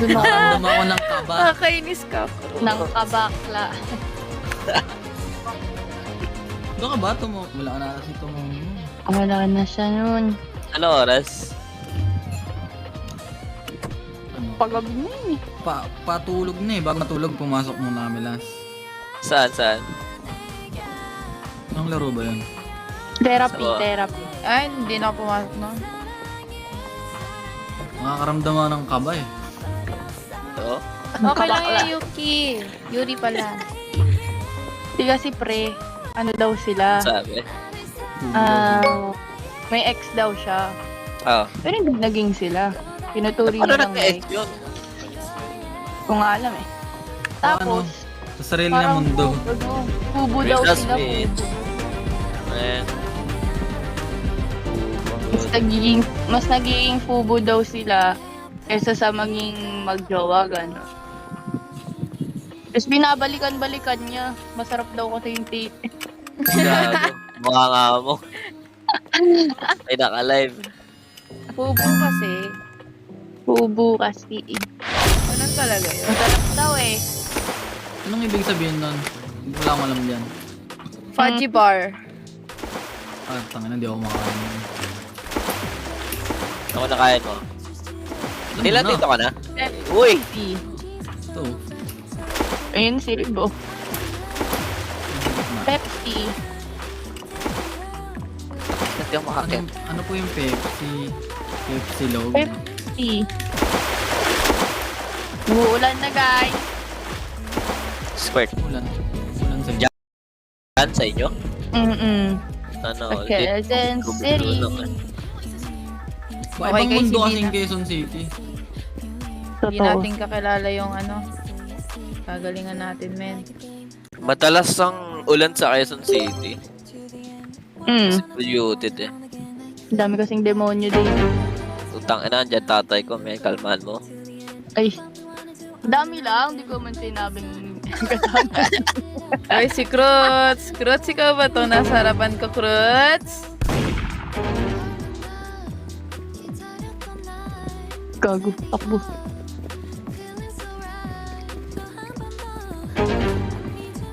Doon ako. Nakaramdam ako ng kaba. Nakakainis ka. Nang kabakla. Ano ka ba? Wala ka na kasi Wala na siya nun. Ano oras? Pagabi na yun eh. Patulog na eh. Bago matulog, pumasok muna kami last. Saan? Anong laro ba yun? Therapy, Sawa. therapy. Ay, hindi na ako pumasok na. Nakakaramdam ako ng kaba eh. Oo. Okay lang Kabakla. yung Yuki. Yuri pala. Di kasi pre, ano daw sila? Sabi. May ex daw siya. Oo. Pero hindi naging sila. Pinuturing Paano nilang nag-ex ex. yun? Kung alam eh. Tapos, Sa sarili ng mundo. Kubo daw That's sila. me. Kubo. Ayan. Mas nagiging fubo daw sila kaysa sa maging magjowa, gano'n. Tapos binabalikan-balikan niya. Masarap daw kasi yung tape. Gago. Mukha nga mo. Ay, naka-live. Fubo kasi. Fubo kasi. Ganun talaga yun. Masarap daw eh. Anong ibig sabihin nun? Wala akong alam dyan. Fudgy bar. Tangina, hindi ako makakain. Ako nakain mo. Ano Ilan na? dito ka na? Uy! Ito. Ayun si Ribo. Pepsi. Hindi ako makakit. Ano po yung Pepsi? Pepsi Log? Pepsi. Uulan na guys. Squirt. Ulan. Ulan sa Yan sa inyo? Ano? Quezon City. Ba, Okay, ibang guys, mundo hindi kasing na. Quezon City. Hindi Totoo. natin kakilala yung ano. Kagalingan natin, men. Madalas ang ulan sa Quezon City. Kasi polluted eh. Dami kasing demonyo din. Utang ina, dyan tatay ko, may kalmahan mo. Ay. Dami lang. Hindi ko man sinabing kasama. Ay, si Kruts. Kruts, ikaw ba to? Nasa harapan ko, Kruts? Gago. Takbo.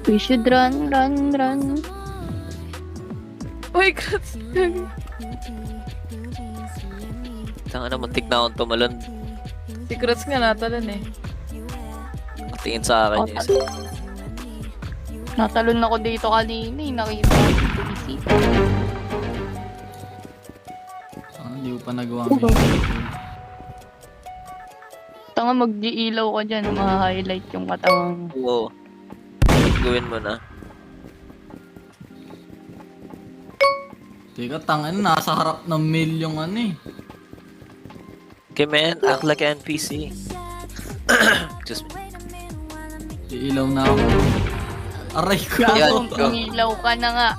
We should run. Uy, Kruts. Utang ina, muntik na akong tumalon. Si Kruts nga natalon eh. Tingin sa akin yung isa. Natalon ako dito kanina eh. Nakita ko yung pulisip. Hindi ko pa nagawa Oo. may Tanga mag-ilaw ka dyan. Ma-highlight yung katawang mo. Oo. Gawin mo na. Teka, tangin, nasa harap ng mail yung ano eh. Okay man, act like an NPC. Excuse me. Iilaw na ako. Aray ko. Yan. Gago, umilaw ka na nga.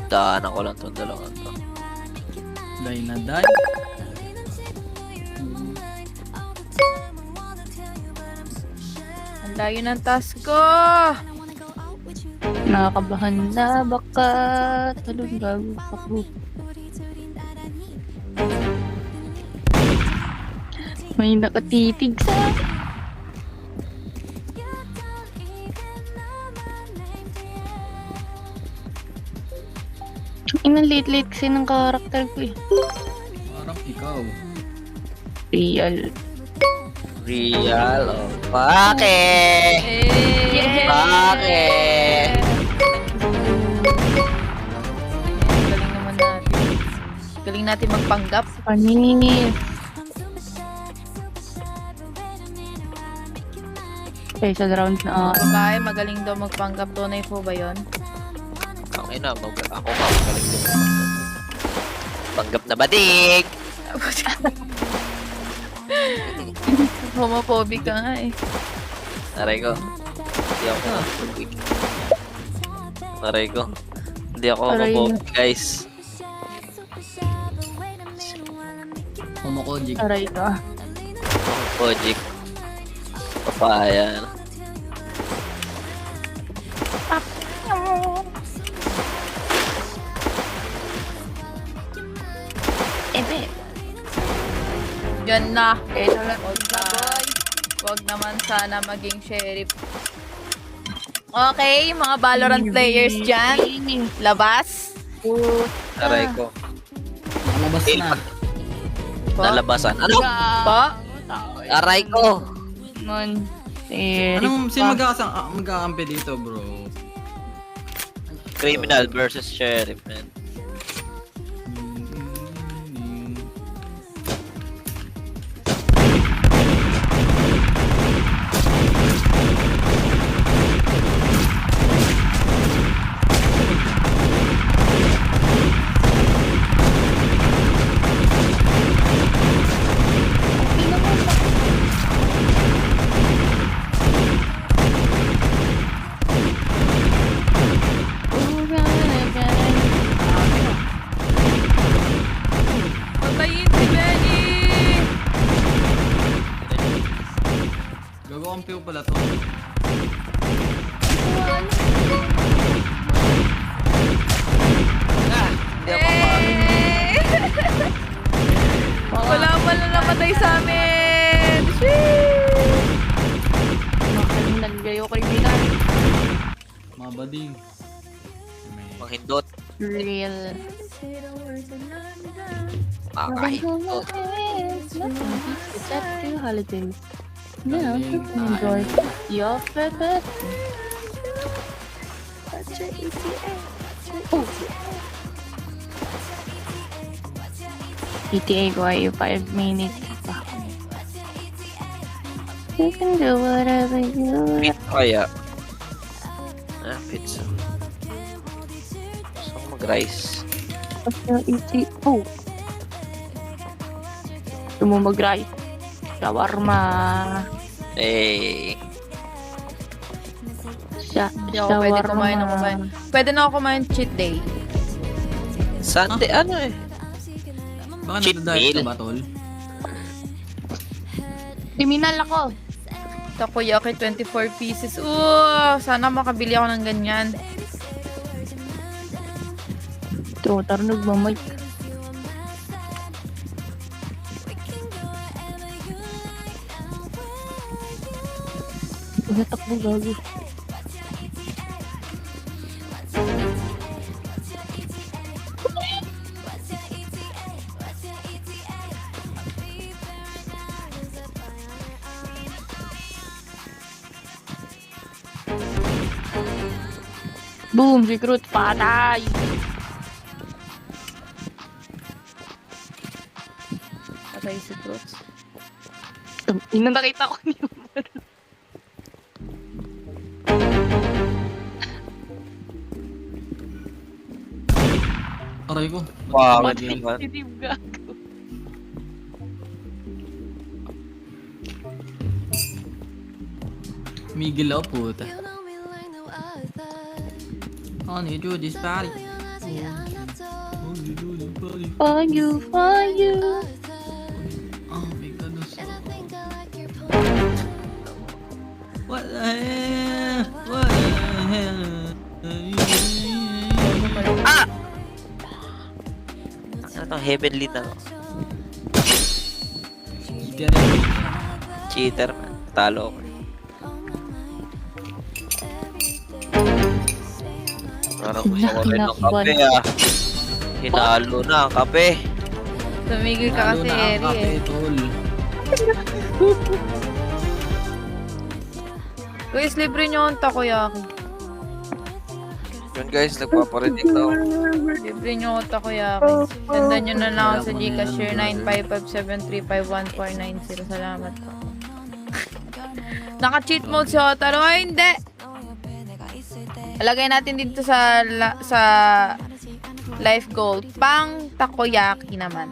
Daanan ko lang itong dalawang to. Die na die. Ang layo ng task ko. Nakakabahan na baka talong gago ako. May nakatitig sa inang late kasi ng karakter ko eh. Parang ikaw. Real. Real, oh. Bakit? Eh. Bakit? Galing naman natin. Galing natin magpanggap. Panis. Okay, sa round na Babae, magaling daw magpanggap. Tunay po ba yun? Okay na, ako ka, magaling din ako. Panggap na badig! Homophobic ka nga eh. Aray ko. Hindi ako homophobic. Aray ko. Hindi ako Aray homophobic, guys. Homokojik. aray ka. Homophobic. Papaya. Yan na. Ito lang. Wag naman sana maging sheriff. Okay, mga Valorant players dyan. Labas. Aray ko. Malabas na. Po. Nalabasan. Ano? Po. Aray ko. Man. Eh, Sino magkakampi dito, bro? Criminal versus sheriff, man. Patayin si Benny. Gagakampi ko pala to. Hindi ako pa. Wala pala namatay sa amin. Sheesh. Naglayo kay Binay. Mga bading. Manghindot. Real. Makakahindot. It's at the holidays. Yeah, Galing. enjoy. Your favorite. Oh. ETA ko ay 5 minutes pa. You can do whatever you want. Pizza kaya. Pizza. Gusto ko mag-rice. Oh. Gusto mo mag-rice? Shawarma. Eh. Hindi ako pwede kumain ng kumain. Pwede na ako kumain cheat day. Sunday, ano eh? Baka Cheat nagda-diet meal. ka ba, tol? Criminal ako. Takoyaki 24 pieces. Sana makabili ako ng ganyan. Ito, taro nagmamay. Natakbo gago. Boom! Recruit! Patay! Patay si Fruits. Ina nakita ko niyo. Aray ko. Wow, Ba't hindi ba? naman. Positive gago. Migil ako, puta. Honey, do this party. Honey, do this party. For you, for you. Oh my goodness. What the hell? What the hell? Ah! Ano to? Heavenly na. Cheater, man. Talo ko. Parang gusto ko rin ng kape, ah. Hinalo na ang kape. Tumigil ka kasi, Eri eh. Tol. Guys, libre nyo ang takoyaki. Yun guys, nagpaparinig na ako. Libre nyo ang takoyaki. Ganda nyo na lang ako sa Gcash share 95573514990. Salamat po. Naka-cheat mode si Otaro. Ay, hindi! Lagay natin dito sa life goal. Pang takoyaki naman.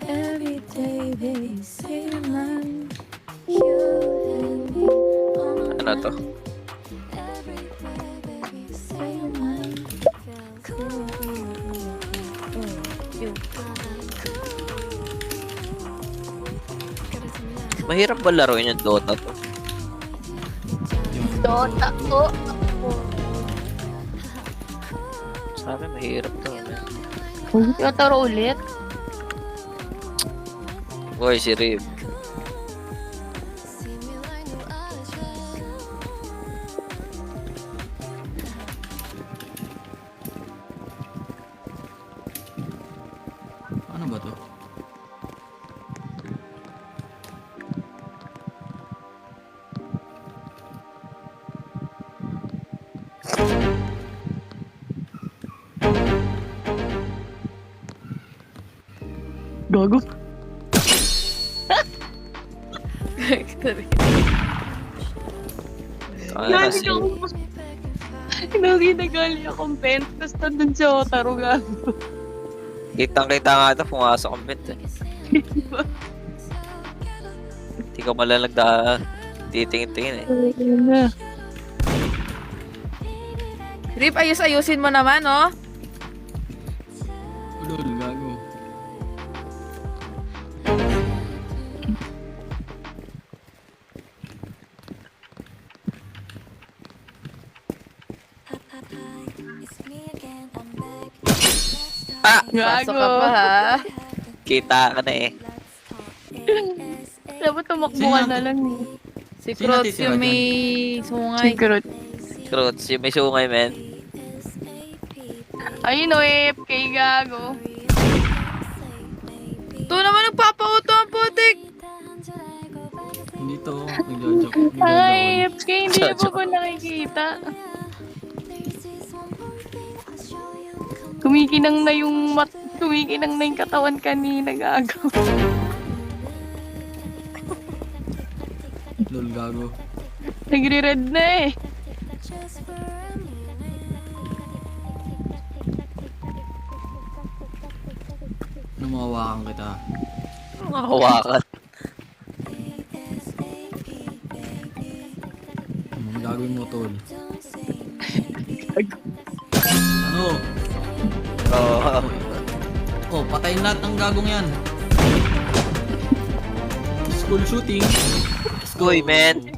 Every day they say mine. Ano to? Mahirap ba laruin yung Dota to? Dota. Oh. Sabi, mahirap to. Yotaro ulit. Boy, si Rib. Ano ba to? Gago. Ano na si... Naginagali akong vent. Tapos nandun si Yotaro, gago. Kitang-kita nga ito, pumasok ang vent eh. Hindi ko malang titingin-tingin eh. Rip, ayusin mo naman, oh. Ulol, gago. Ah! Pasok ka pa, ha? Kita ka na eh. Dapat tumakbo ka na lang eh. Si Sino Crots natitira yung may sungay. Secret. Truth, yung may sungay, men. Ayun o, AFK gago. Ito naman nagpapauto ang putik. Hindi to. Nagjo-joke. Ay, AFK, hindi mo ko nakikita. Kumikinang na yung katawan kanina, gago. Lol, gago. Nagre-red na eh. Namawakan kita. Hawakan. Anong gagawin mo, tol? Ano? Oo. Oh, patayin lahat ng gagong yan. School shooting. Let's go. Uy, men.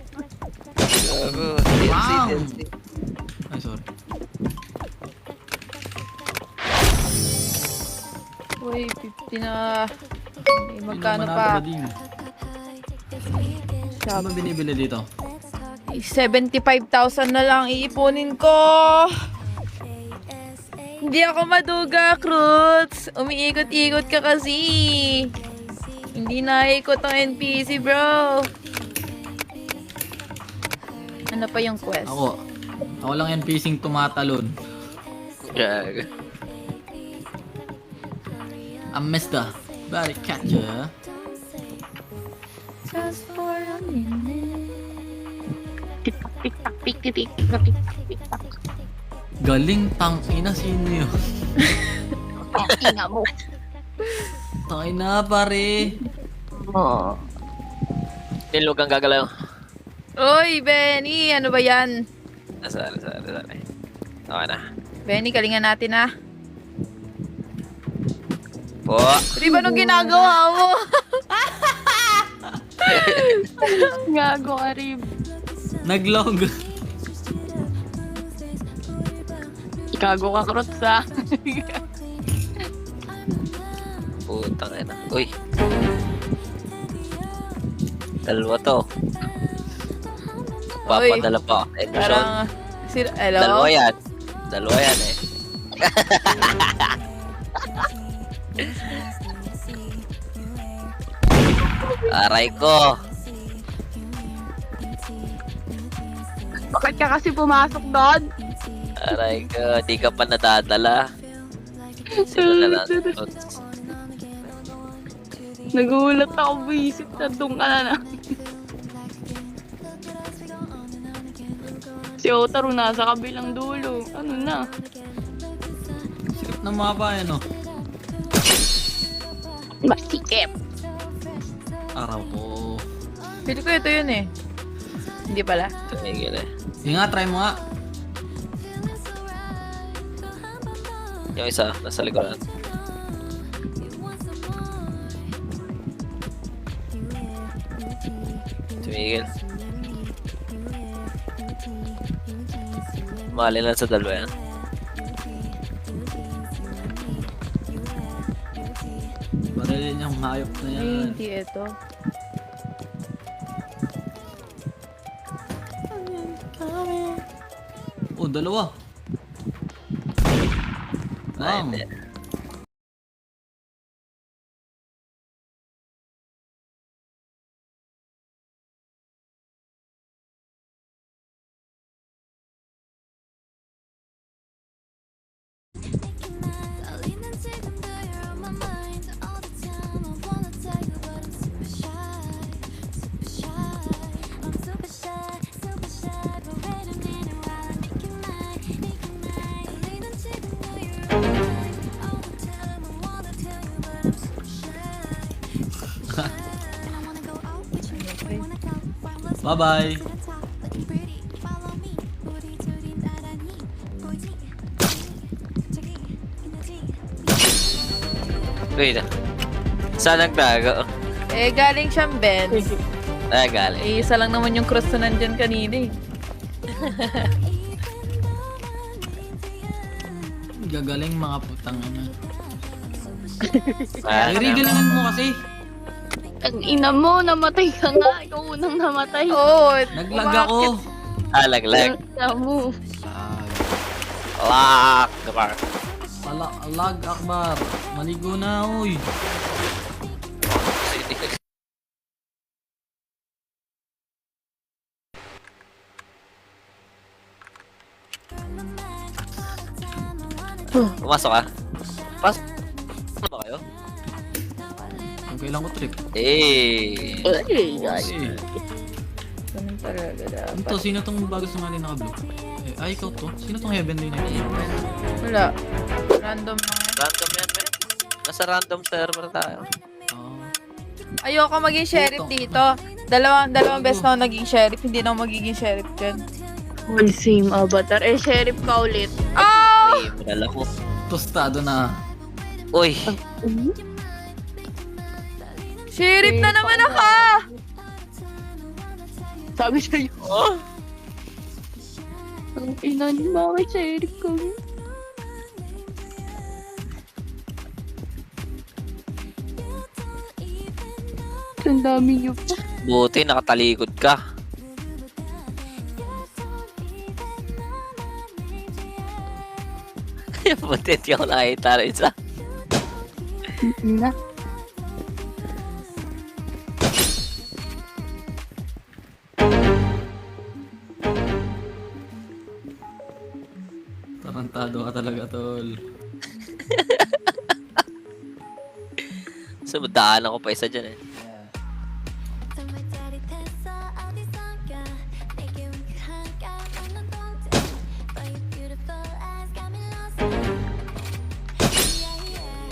Gago. Wow. DLC. Ay, sorry. Uy, 50 na. May magkano Hindi naman pa? natin din. Ano ba binibili dito? 75,000 na lang iipunin ko. Hindi ako maduga, Cruz. Umiikot-ikot ka kasi. Hindi naikot ang NPC, bro. Ano pa yung quest? Ako lang NPCing tumatalon. Gago. I'm Mr. Body Catcher. Just for a minute. Tik-tak, tik-tik, tik-tak. Galing tangina, sino yun? Ina mo. Tangina, pare. Oo. Nil, huwag kang gagalaw. Uy, Benny, ano ba yan? Sorry. Okay na. Benny, kalingan natin ah. Po. Rib, anong ginagawa mo? Gago ka, Rib. Naglog. Gago ka, Cruz, ha? Putang ina. Uy. Dalawa to. Papadala pa. Edison. Parang, hello? Dalawa yan eh. Aray ko. Bakit ka kasi pumasok doon? Aray ko. Di ka pa nadadala. Sino na lang. Nagulat ako, visit na doon ka na. Si Otaro nasa kabilang dulo. Ano na? Sikap na mapa yan, oh. Masikip. Araw ko. Pili ko ito yun eh. Hindi pala. Tumigil eh. Sige nga, try mo nga. Yung isa, nasa likuran. Tumigil. Mali lang sa dalawa yan. yung hayop na Ay, yan. hindi ito. Oh, dalawa. Ay, Lang. hindi. Bye-bye. Wait. Saan nagtago? Eh, galing siyang Benz. Ah, galing. Eh, isa lang naman yung cross na nandyan kanina eh. Gagaling mga putang ina. Ah, Galingan mo kasi. Ang ina mo, namatay ka nga. Ikaw unang namatay. Oo. Naglag ako. laglag. Ang ina mo. Lock the bar. Lag Akbar. Maligo na, uy. Pumasok ka. Pasok ba kayo? Kung kailan ko trip. Eh. Ay, ay. Eh, Ganun talaga dapat. ito, sino tong bago sumali naka-blue? Eh, ay, ikaw to. Sino tong heavenly na ito? Wala. Random lang yan. Random yan, man. Nasa random server tayo. Oh. Ayoko maging sheriff Puto. dito. Dalawang beses na ako naging sheriff. Hindi na ako magiging sheriff dyan. All same avatar. Eh, sheriff ka ulit. Ah! Ay, malala ko. Tostado na. Uy. Sheriff na naman ako! Sabi sa'yo. Oh. Ang ina niyo, bakit sheriff ka? Ang dami niyo pa. Buti nakatalikod ka. Buti hindi ako nakita rin isa. Ina. Tarantado ka talaga, tol. So, daanan ko pa isa dyan eh.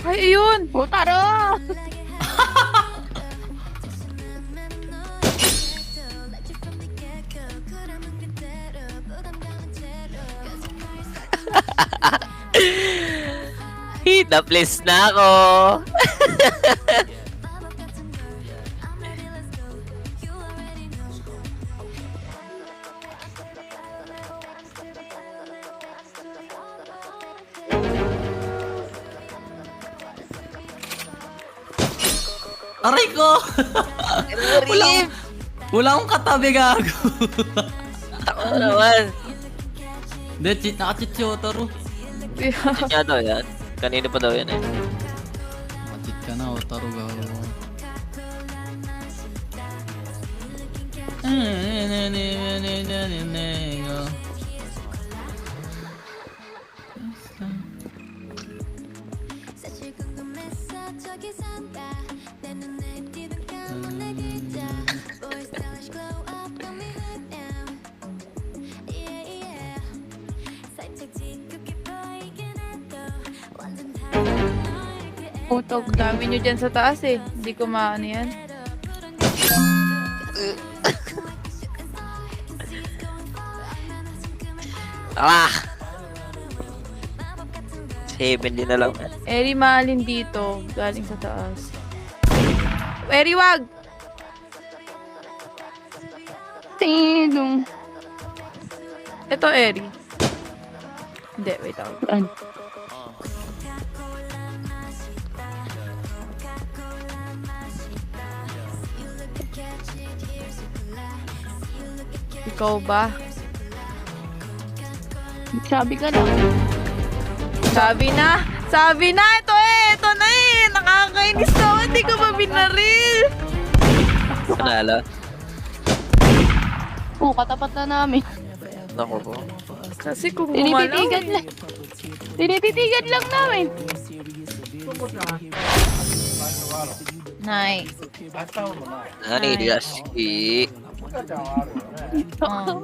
Ay, ayun! O, tara! Hita, please na ako. Aray ko! Wala akong katabi, gago. Ako naman. Hindi, naka-cheat si Otaro. Cheat nga daw yan. Kanino pa daw yan eh. Naka-cheat ka na, Otaro, gago. Putog. Dami nyo dyan sa taas eh. Hindi ko maano yan. Ah! 7 din na lang. Eri, mahalin dito. Galing sa taas. Eri, wag! Sino? Ito, Eri. Hindi, wait ako. Saan? Ikaw ba? Sabi ka lang. Sabi na! Sabi na! Ito na eh! Nakakainis na ako, hindi ko ba binaril? Panalo. Oo, katapat na namin. Naku po. Kasi kung gumalaw Tinititigan lang. Tinititigan lang namin. Nice. Ay, Yashi. Oh.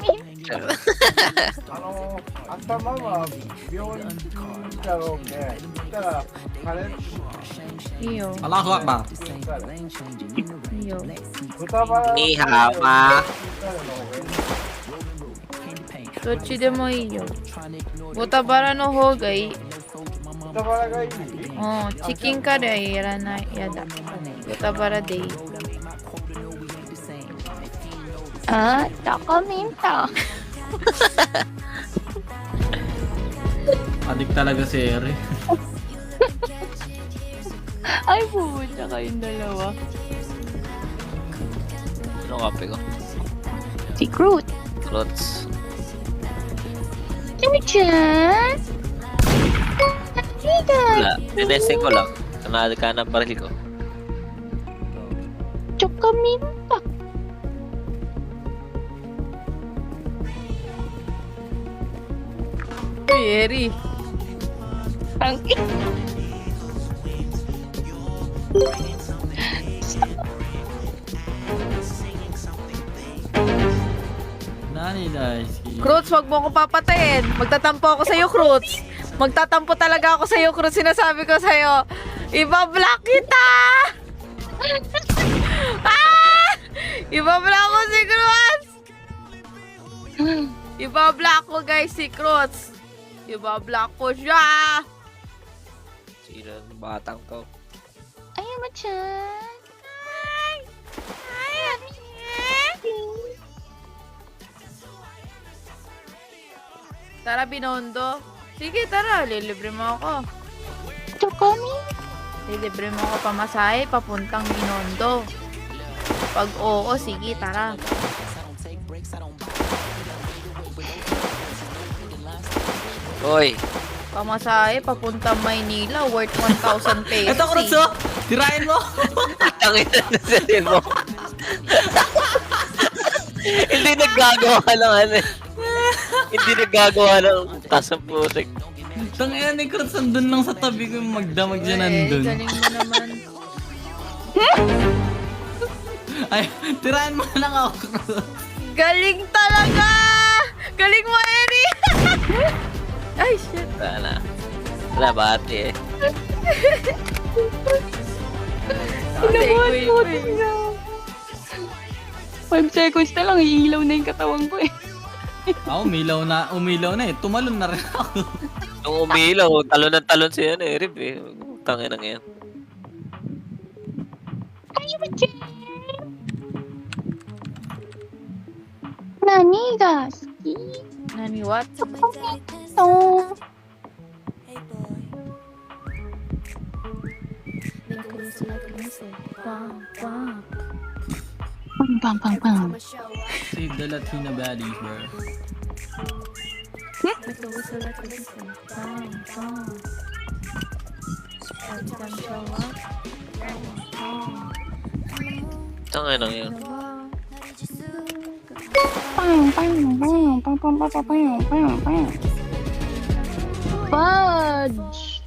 頭は病院だろうね。だから、カレー Iyo. Allahu Akbar. Iyo. 豚バラ Ni hao ma. Tochi de mo iyo. Butabara no hogai. 豚バラがいい Oh, chicken curry yaranai. Yada. Butabara de. Ah, minta. Adik talaga si Eri. Ay, pumunta kayong dalawa. Ano kape ko? Si Groot. Clothes. Chan-chan! Wala. Dinesting ko lang. Kanali ka ng baril ko. Tsaka minta. Uy, Eri. Ang Nani Daisuke. Croods, wag mo akong papatayin. Magtatampo ako sa'yo, Croods. Magtatampo talaga ako sa'yo, Croods. Sinasabi ko sa'yo. Iba-block kita! Ah! Iba-block ko si Croods! Iba-block ko, guys, si Croods. Iba-block ko siya! Sino yung batang to? Ay, machan. Tara, Binondo. Sige, tara. Lilibre mo ako. Tsaka minta. Lilibre mo ako pamasahe papuntang Binondo. Pag oo, sige, tara. Hoy! Pamasahe papuntang Maynila worth 1,000 pesos. Ito, Cruz, oh! Tirahin mo! Tangina na sa mo. Hindi naggagawa ng ano eh. Hindi naggagawa ng tasang putik. Tangina ni Cruz, andun lang sa tabi ko yung magdamag siya nandun. Galing mo naman. Ay, tirahin mo lang ako, Cruz. Galing talaga! Galing mo, Eri! Ay, shit. Wala na. Wala, bati eh. Segue mo na. 5 seconds na lang, iilaw na yung katawan ko eh. Umilaw na eh. Tumalon na rin ako. Nung umilaw, talon ng talon siya eh, Rib eh. Tangin na yan. Ay, machan. Nani ga suki? Nani, what? Oh. Bang, bang, bang. Save the Latina baddies, bro. Tangin na yan. Bang, bang, bang, bang, bang, bang, bang, bang, bang. Fudge!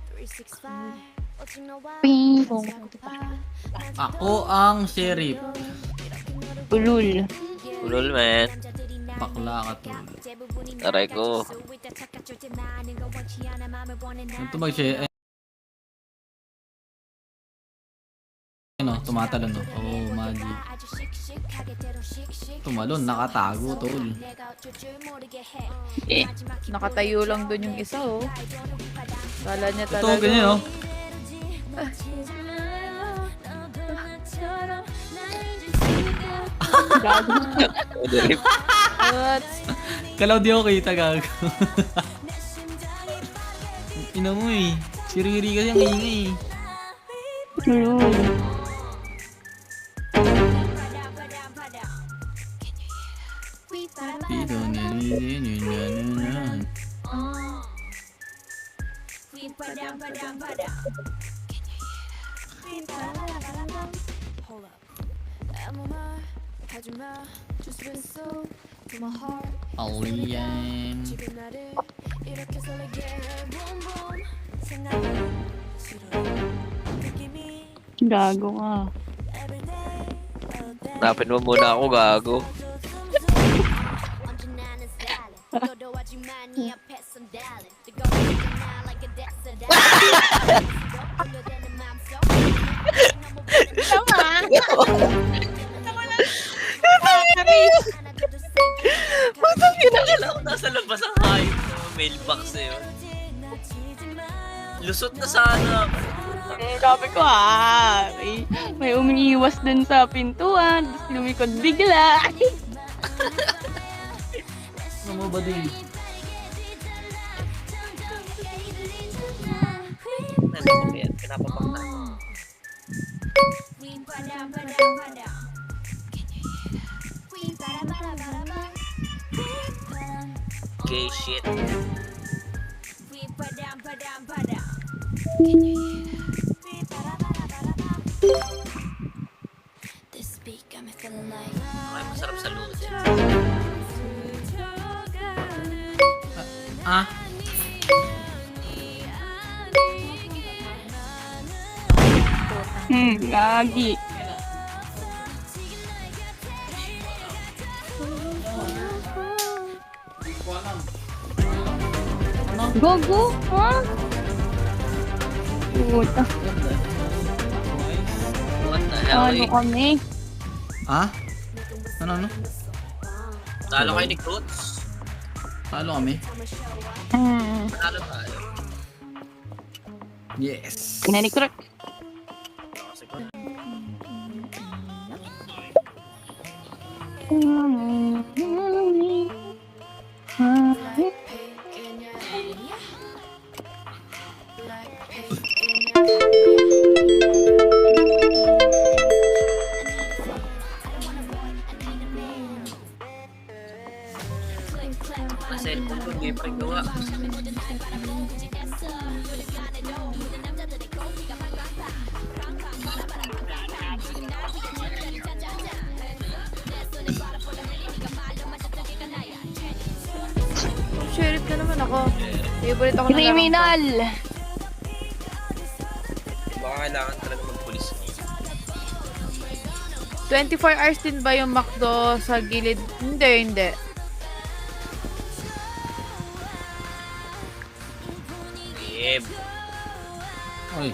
Bingo. Ako ang sheriff. Ulul. Ulol man. Bakla ka to. Aray ko. Ito mag-sheriff. Ano, tumatalon no? Oh, magic. Tumalon, nakatago, tol. Eh, Nakatayo lang dun yung isa, oh. Kala niya Ito, talaga. ganyan, oh. Rib. What? Kalaw di ako kita, gago. Ina mo eh. Siriri kasi ang ingay eh. ulul. Peace yan. Alien. Gago ka. Hanapin mo muna ako, gago. Batang ginakala ko nasa labas ang hayop na mailbox na yun. Lusot na sana. Sabi ko may umiiwas dun sa pintuan, tapos lumikod bigla. Ano mo ba din? Ano ko yan? Pinapapak na. Gay shit. Ay, masarap sa luto. Ah? Gagi. Gogo, ha? Puta, What the hell, ano eh? kami? Ah? Ano? Talo kayo ni Cruz. Talo kami? Talo tayo. Yes. Kinanikrek. Sa cellphone ko, hindi pa rin gawa. Sheriff ka naman ako. Favorite ako ng larong to. Criminal! Baka kailangan talaga magpulis. 24 hours din ba yung McDo sa gilid? Hindi. Yep. Oy.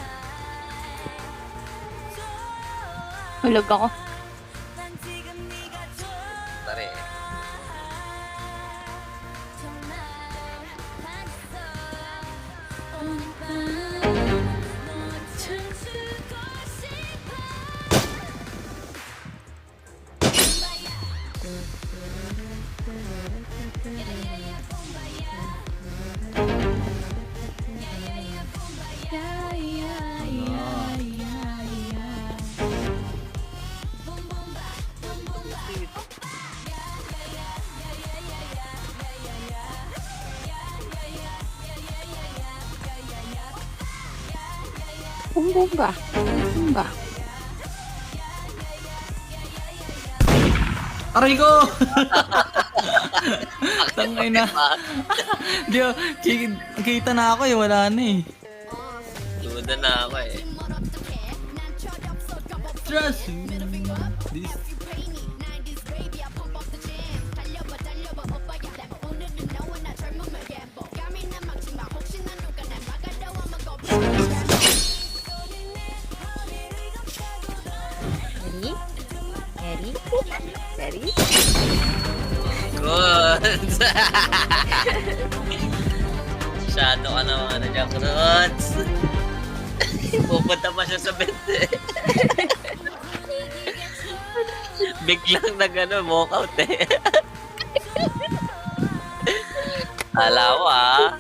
Hulog ako. Tari. Bumba. Aray ko! Tangay na. Di, kita na ako eh, wala na eh. Luda na ako eh. Trust me. This. Ready? Good! Masyado ka naman na dyan, Cruz. Pupunta pa siya sa bente. Biglang walkout eh. Alawa.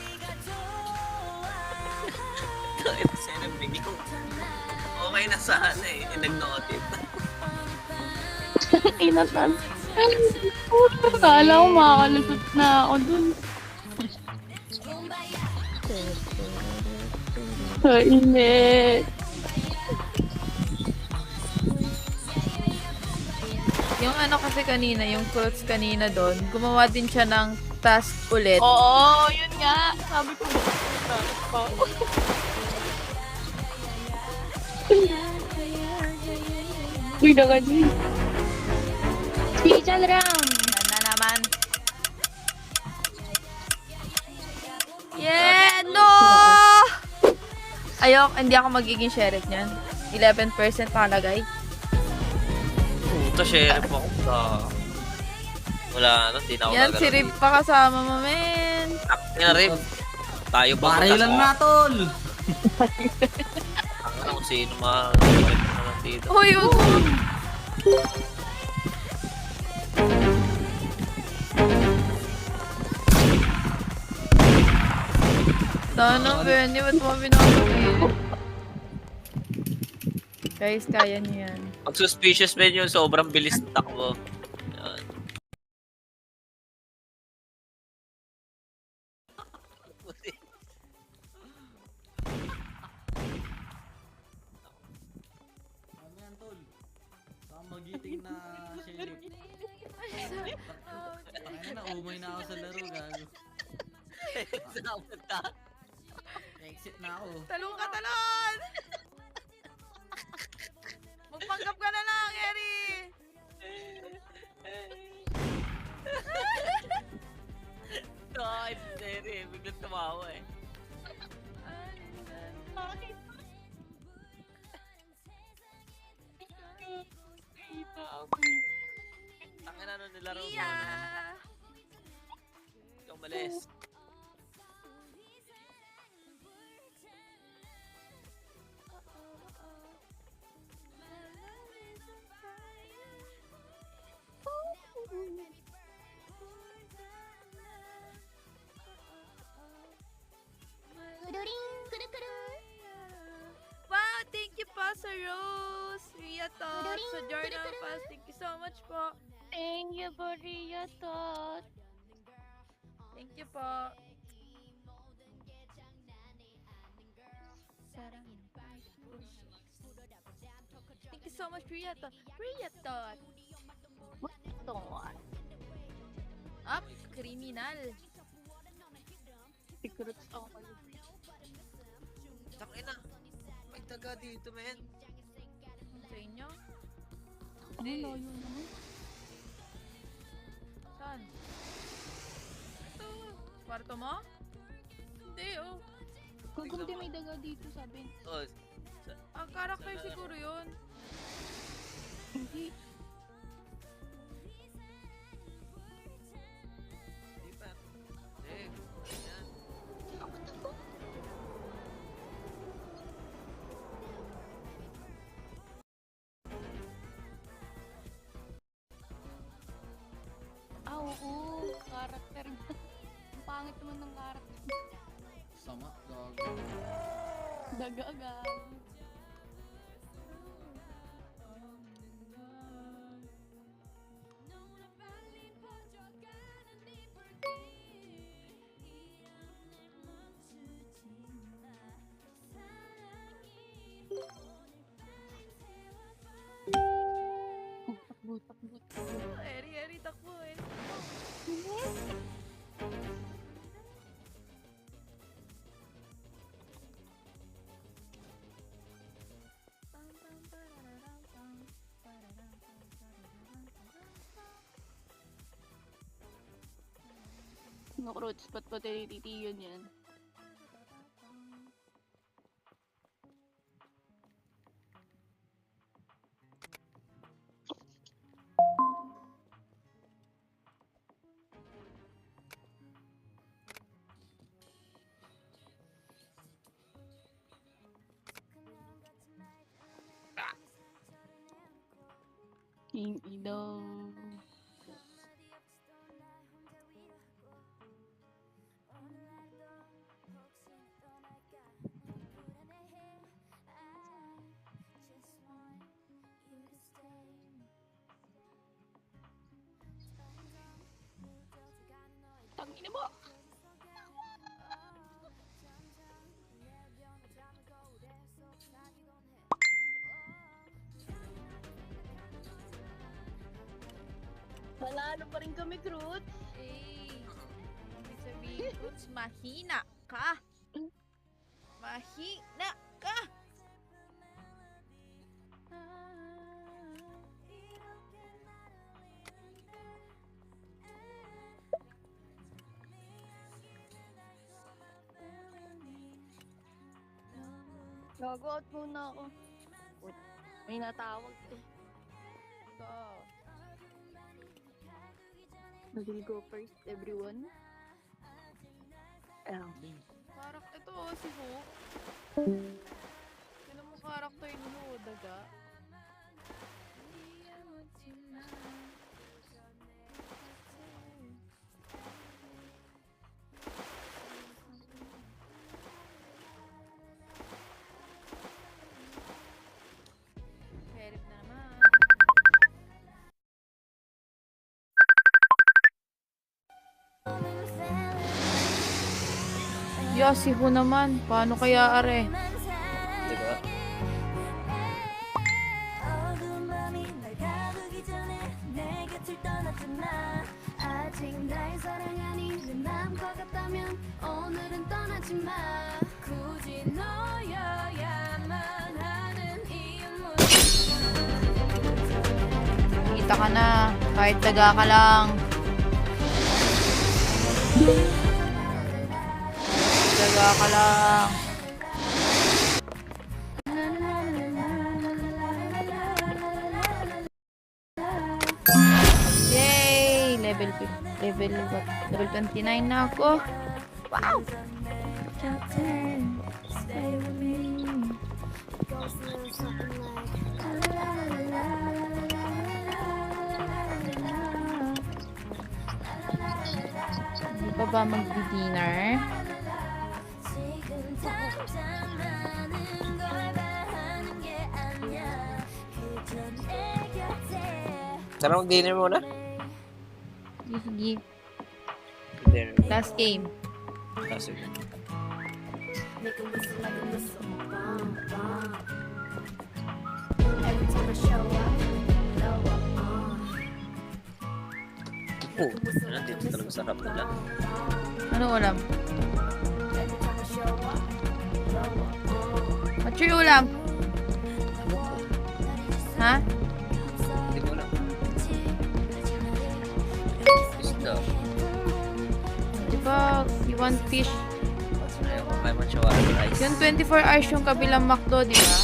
Ito sa'yo ng biglang. Okay na sana eh. Nag-notif. Inatan. Kala ko makakalusot na ako dun. Kainit. Yung ano kasi kanina, yung clothes kanina doon, gumawa din siya ng task ulit. Oo, yun nga. Sabi ko, pa. Uy, nakadi. Special round. Yan na naman. Yeah, no! Hindi ako magiging sheriff niyan. 11% nakalagay. Puta, sheriff ako. Wala, hindi na ako Yan, si Rip pa kasama mo, men. Yan, Rip. Tayo pa Barilan na, tol! Ang kung sino mga na dito. Uy, uy. Tanong, Benny, ba't mo binabagay? Guys, kaya niyo yan. Pag suspicious men yun, sobrang bilis ng takbo. Yan. Ano yan, tol? Baka magiting na sheriff. Tangina na, umay na ako sa laro, gago. Exit na ako. Talong ka, talon! Magpanggap ka na lang, Eri! Ay, seri, biglang tumawa eh. Tangina na nilaro mo na. Yeah! Ikaw malis. Wow, thank you po sa Rose, Ria Tot, sa Jordan Pass. Thank you so much po. Thank you, Boria Tot. Thank you po. Thank you so much, Ria Tot. Ria Tot. Ito. Up, kriminal. Secrets ako. Tangina. May taga dito, men. Sa inyo? Hindi. Layo naman. Saan? Ito. Kwarto mo? Hindi, oh. Kukunti may daga dito, sabi. Oh, Ang karakter siguro yun. Hindi. di pa. Eh, yan. Ah, oo. Karakter niya. Ang pangit naman ng karakter. Sama, gago. Daga-aga. Butak-butak. Eri, takbo, Eri. Nukruts, ba't ko tinititiyon yan? King Ido. Tangina mo! Nanalo pa rin kami, Cruz. Ibig sabihin, Fruits, mahina ka. Mahina ka. Nag-out muna ako. Wait, may natawag eh. Go. I will go first, everyone. Ito si Ho. Sino mo karakter ni Ho, daga? Herip na naman. Si Ho naman. Paano kaya are? Diba? 아직 날 사랑하니 내 맘과 같다면 오늘은 떠나지 마 굳이 너여야만 하는 이유 Kita ka na. Kahit daga ka lang. Daga ka lang. Yay! Level 29 na ako. Wow! Hindi pa ba magdi-dinner? 지금 당장 나는 걸 바라는 게 아니야 그저 내 곁에 Tara mag-dinner muna. Sige. Dinner. Last game. Sige. Make 'em whistle like a whistle bomb bomb every time I show up blow up Nandito talaga sarap nila. Ano ulam? every time I show up blow up What's your ulam? Ha? Hindi ko alam. Isda. Di ba you want fish? Ayaw ko kay Manchawari rice. Yung 24 hours yung kabilang McDo, di ba?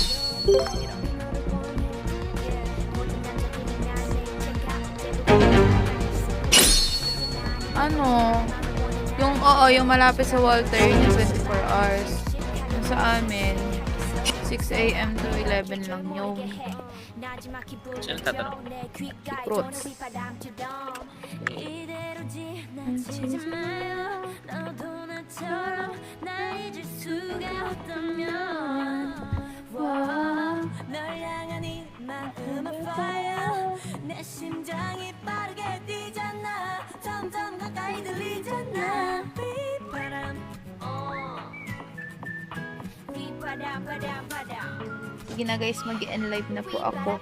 Ano? Yung malapit sa Walter, yun yung 24 hours. Yung sa amin, 6 a.m. to 11 lang yung Sino tatanong? fruits. 널 향한 이 마음의 fire 내 심장이 빠르게 뛰잖아 점점 가까이 들리잖아 휘바람 휘바람 바람 바람 Sige na guys, mag-end live na po ako.